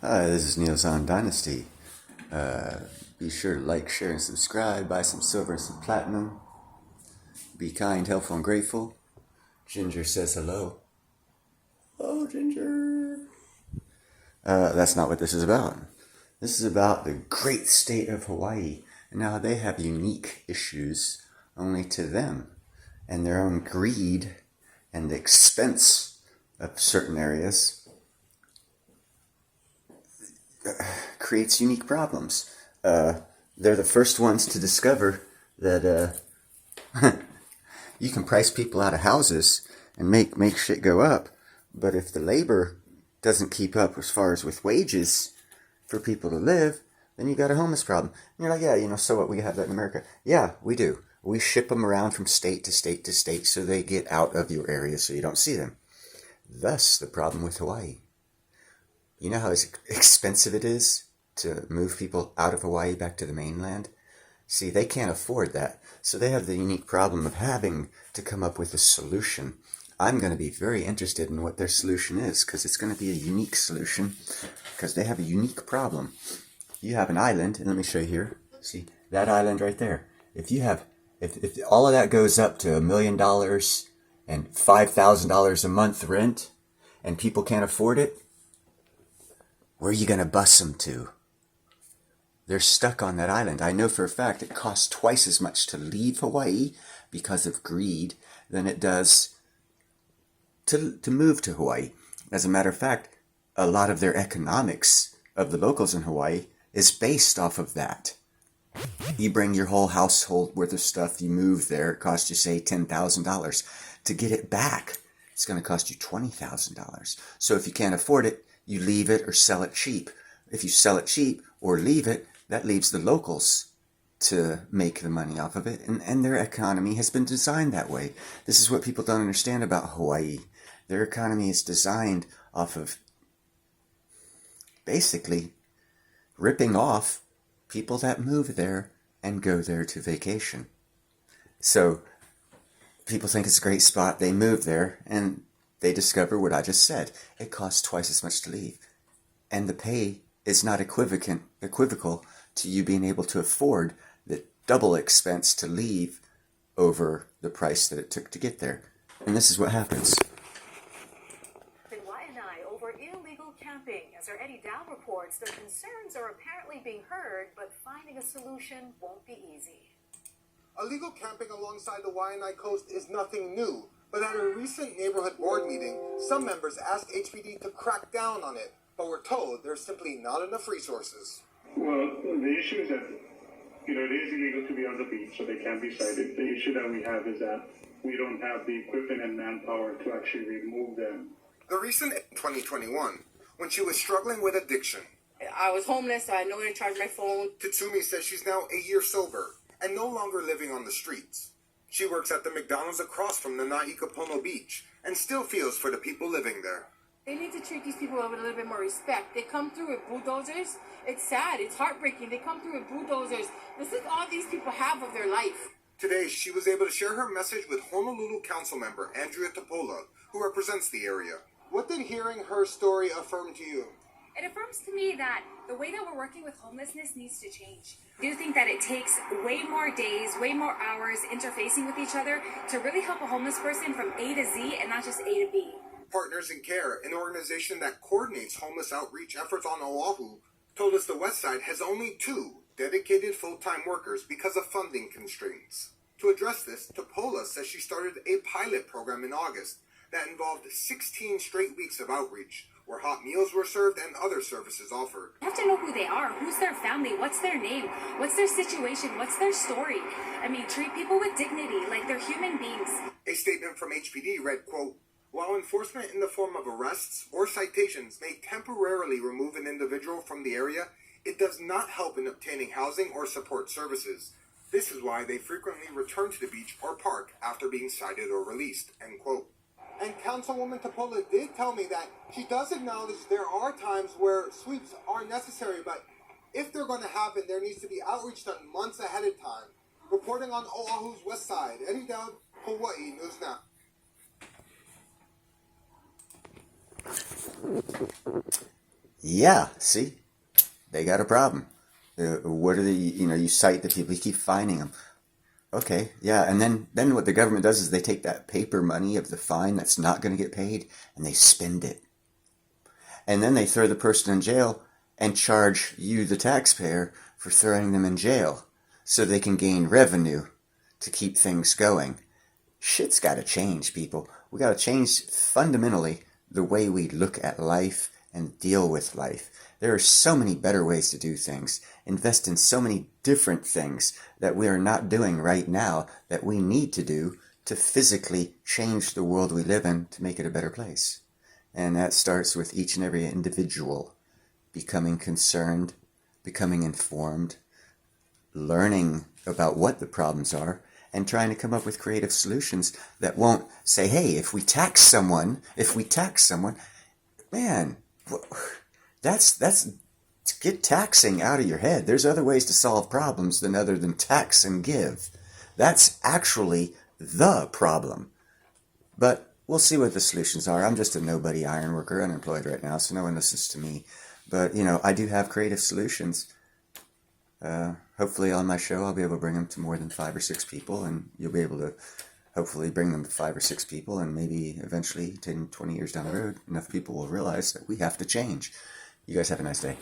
Hi, this is Neil's on Dynasty. Be sure to like, share, and subscribe. Buy some silver and some platinum. Be kind, helpful, and grateful. Ginger says hello. Oh, Ginger. That's not what this is about. This is about the great state of Hawaii. And now they have unique issues only to them. And their own greed and the expense of certain areas creates unique problems. They're the first ones to discover that you can price people out of houses and make shit go up, but if the labor doesn't keep up as far as with wages for people to live, then you got a homeless problem. And you're like, yeah, so what, we have that in America. Yeah, we do. We ship them around from state to state to state so they get out of your area so you don't see them. Thus, the problem with Hawaii. You know how expensive it is to move people out of Hawaii back to the mainland? See, they can't afford that. So they have the unique problem of having to come up with a solution. I'm going to be very interested in what their solution is, because it's going to be a unique solution, because they have a unique problem. You have an island, and let me show you here. See, that island right there. If all of that goes up to $1 million and $5,000 a month rent, and people can't afford it, where are you going to bus them to? They're stuck on that island. I know for a fact it costs twice as much to leave Hawaii because of greed than it does to move to Hawaii. As a matter of fact, a lot of their economics of the locals in Hawaii is based off of that. You bring your whole household worth of stuff, you move there, it costs you, say, $10,000. To get it back, it's going to cost you $20,000. So if you can't afford it, you leave it or sell it cheap. If you sell it cheap or leave it, that leaves the locals to make the money off of it. And their economy has been designed that way. This is what people don't understand about Hawaii. Their economy is designed off of basically ripping off people that move there and go there to vacation. So people think it's a great spot. They move there and they discover what I just said. It costs twice as much to leave. And the pay is not equivocal to you being able to afford the double expense to leave over the price that it took to get there. And this is what happens. In Waianae over illegal camping. As our Eddie Dow reports, their concerns are apparently being heard, but finding a solution won't be easy. Illegal camping alongside the Waianae coast is nothing new, but at a recent neighborhood board meeting, some members asked HPD to crack down on it, but were told there's simply not enough resources. Well, the issue is that, it is illegal to be on the beach, so they can't be cited. The issue that we have is that we don't have the equipment and manpower to actually remove them. The recent 2021, when she was struggling with addiction. I was homeless, so I had nowhere to charge my phone. Tatsumi says she's now a year sober and no longer living on the streets. She works at the McDonald's across from the Na'ika Beach and still feels for the people living there. They need to treat these people with a little bit more respect. They come through with bulldozers. It's sad. It's heartbreaking. They come through with bulldozers. This is all these people have of their life. Today, she was able to share her message with Honolulu Council member Andrea Topola, who represents the area. What did hearing her story affirm to you? It affirms to me that the way that we're working with homelessness needs to change. I do think that it takes way more days, way more hours interfacing with each other to really help a homeless person from A to Z and not just A to B. Partners in Care, an organization that coordinates homeless outreach efforts on Oahu, told us the West Side has only 2 dedicated full-time workers because of funding constraints. To address this, Topola says she started a pilot program in August that involved 16 straight weeks of outreach, where hot meals were served and other services offered. You have to know who they are, who's their family, what's their name, what's their situation, what's their story. I mean, treat people with dignity, like they're human beings. A statement from HPD read, quote, "While enforcement in the form of arrests or citations may temporarily remove an individual from the area, it does not help in obtaining housing or support services. This is why they frequently return to the beach or park after being cited or released," end quote. And Councilwoman Topola did tell me that she does acknowledge there are times where sweeps are necessary, but if they're going to happen, there needs to be outreach done months ahead of time. Reporting on Oahu's West Side, Eddie Dowd, Hawaii News Now. Yeah, see? They got a problem. What are the, you cite the people, you keep fining them. Okay, yeah, and then what the government does is they take that paper money of the fine that's not going to get paid, and they spend it. And then they throw the person in jail and charge you, the taxpayer, for throwing them in jail so they can gain revenue to keep things going. Shit's got to change, people. We got to change fundamentally the way we look at life and deal with life. There are so many better ways to do things. Invest in so many different things that we are not doing right now that we need to do to physically change the world we live in to make it a better place. And that starts with each and every individual becoming concerned, becoming informed, learning about what the problems are, and trying to come up with creative solutions that won't say, hey, if we tax someone, man, that's get taxing out of your head. There's other ways to solve problems other than tax and give. That's actually the problem. But we'll see what the solutions are. I'm just a nobody ironworker, unemployed right now, so no one listens to me. But, I do have creative solutions. Hopefully on my show I'll be able to bring them to more than 5 or 6 people, and you'll be able to hopefully bring them to 5 or 6 people, and maybe eventually 10, 20 years down the road, enough people will realize that we have to change. You guys have a nice day.